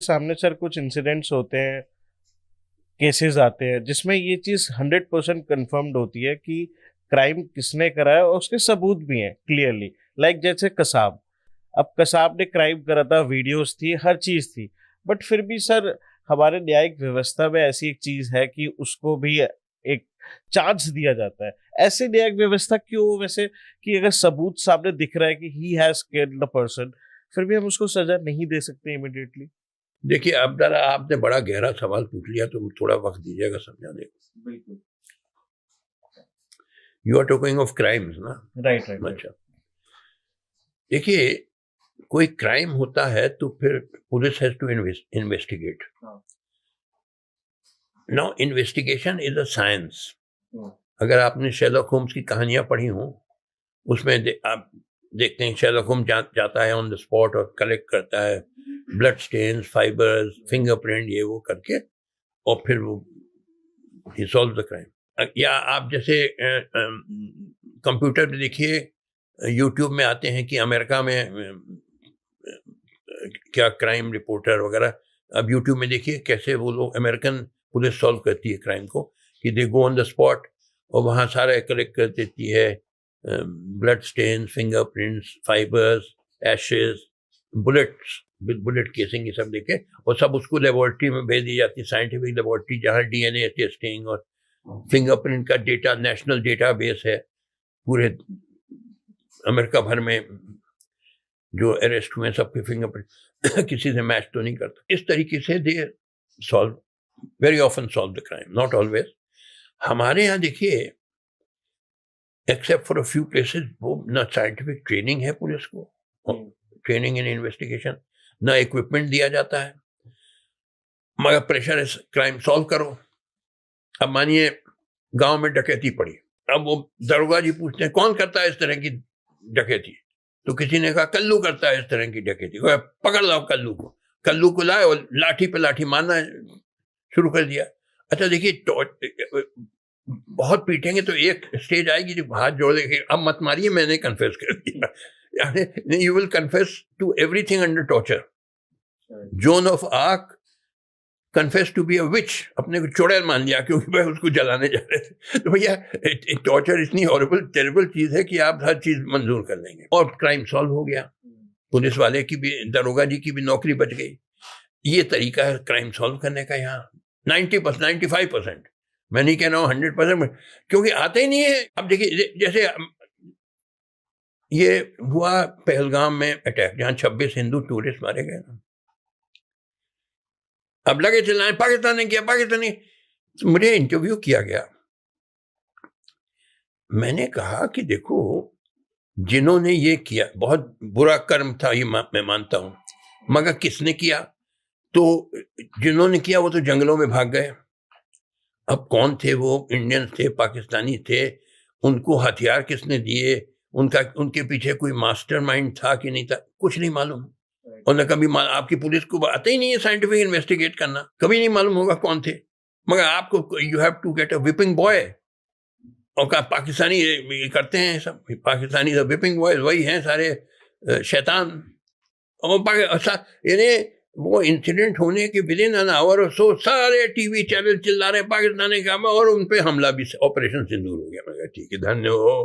सामने सर कुछ इंसिडेंट्स होते हैं, केसेस आते हैं जिसमें ये चीज 100% कंफर्म्ड होती है कि क्राइम किसने करा है और उसके सबूत भी हैं क्लियरली। लाइक जैसे कसाब, अब कसाब ने क्राइम करा था, वीडियोस थी, हर चीज थी, बट फिर भी सर हमारे न्यायिक व्यवस्था में ऐसी एक चीज है कि उसको भी एक चांस दिया जाता है। ऐसे न्यायिक व्यवस्था क्यों वैसे कि अगर सबूत सामने दिख रहा है कि he has killed the person, फिर भी हम उसको सजा नहीं दे सकते इमिडिएटली? देखिए, अब जरा आपने बड़ा गहरा सवाल पूछ लिया, तो थोड़ा वक्त दीजिएगा समझाने को। बिल्कुल। You are talking of crimes ना? Right right. अच्छा, देखिए, कोई क्राइम होता है तो फिर police has to investigate. Now investigation is a science. अगर आपने शेरलॉक होम्स की कहानियां पढ़ी हो, उसमें आप देखते हैं शेरलॉक होम्स जाता है ऑन द स्पॉट और कलेक्ट करता है ब्लड स्टेन्स, फाइबर्स, फिंगरप्रिंट, ये वो करके, और फिर वो ही सॉल्व द क्राइम। या आप जैसे कंप्यूटर पे देखिए, यूट्यूब में आते हैं कि अमेरिका में क्या क्राइम रिपोर्टर वगैरह, अब यूट्यूब में देखिए कैसे वो लोग, अमेरिकन पुलिस सॉल्व करती है क्राइम को, कि they go on the spot और वहाँ सारा कलेक्ट कर देती है, blood stain, fingerprints, fibres, ashes, bullets, bullet casing, ये सब देखे, और सब उसको लेबोरेटरी में भेज दी जाती है, साइंटिफिक लेबोरेटरी, जहाँ डीएनए टेस्टिंग और फिंगरप्रिंट का डेटा, नेशनल डेटाबेस है पूरे अमेरिका भर में, जो अरेस्ट हुए सबके फिंगरप्रिंट किसी से मैच तो नहीं करता। इस तरीके से they solve, very often solve the crime, not always. हमारे यहाँ देखिए, except for a few cases, वो ना साइंटिफिक ट्रेनिंग है पुलिस को, ट्रेनिंग इन इन्वेस्टिगेशन, ना इक्विपमेंट दिया जाता है, मगर प्रेशर है क्राइम सॉल्व करो। अब मानिए गांव में डकैती पड़ी, अब वो दरोगा जी पूछते हैं कौन करता है इस तरह की डकैती, तो किसी ने कहा कल्लू करता है इस तरह की डकैती, पकड़ लाओ कल्लू को। कल्लू को लाए और लाठी पे लाठी मारना शुरू कर दिया। अच्छा देखिए, बहुत पीटेंगे तो एक स्टेज आएगी जब हाथ जोड़ देंगे, अब मत मारिए, मैंने कन्फेस कर दिया। You will confess to everything under torture. Joan of Arc confess to be a witch, अपने को चुड़ैल मान लिया क्योंकि भाई उसको जलाने जा रहे थे। तो भैया, टॉर्चर इतनी हॉरिबल टेरिबल चीज है कि आप हर चीज मंजूर कर लेंगे, और क्राइम सॉल्व हो गया, पुलिस वाले की भी, दरोगा जी की भी नौकरी बच गई। ये तरीका है क्राइम सॉल्व करने का यहाँ 90%, 95%, मैं नहीं कह रहा हूँ 100%, क्योंकि आते ही नहीं है। अब देखिए, जैसे ये हुआ पहलगाम में अटैक, जहाँ 26 हिंदू टूरिस्ट मारे गए ना, अब लगे चिल्लाने पाकिस्तान ने किया, पाकिस्तानी। मुझे इंटरव्यू किया गया, मैंने कहा कि देखो, जिन्होंने ये किया बहुत बुरा कर्म था, ये मैं मानता हूं, मगर किसने किया? तो जिन्होंने किया वो तो जंगलों में भाग गए। अब कौन थे वो? इंडियंस थे, पाकिस्तानी थे, उनको हथियार किसने दिए, उनके पीछे कोई मास्टरमाइंड था कि नहीं था, कुछ नहीं मालूम। और न कभी आपकी पुलिस को आता ही नहीं है साइंटिफिक इन्वेस्टिगेट करना, कभी नहीं मालूम होगा कौन थे। मगर आपको, you have to get a whipping boy, और पाकिस्तानी करते हैं सब, पाकिस्तानी विपिंग बॉय वही हैं सारे शैतान। और यानी वो इंसिडेंट होने के विद इन एन आवर और सो सारे टीवी चैनल चिल्ला रहे पाकिस्तानी का, और उन पे हमला भी, ऑपरेशन सिंदूर हो गया। मैं ठीक है, धन्यवाद।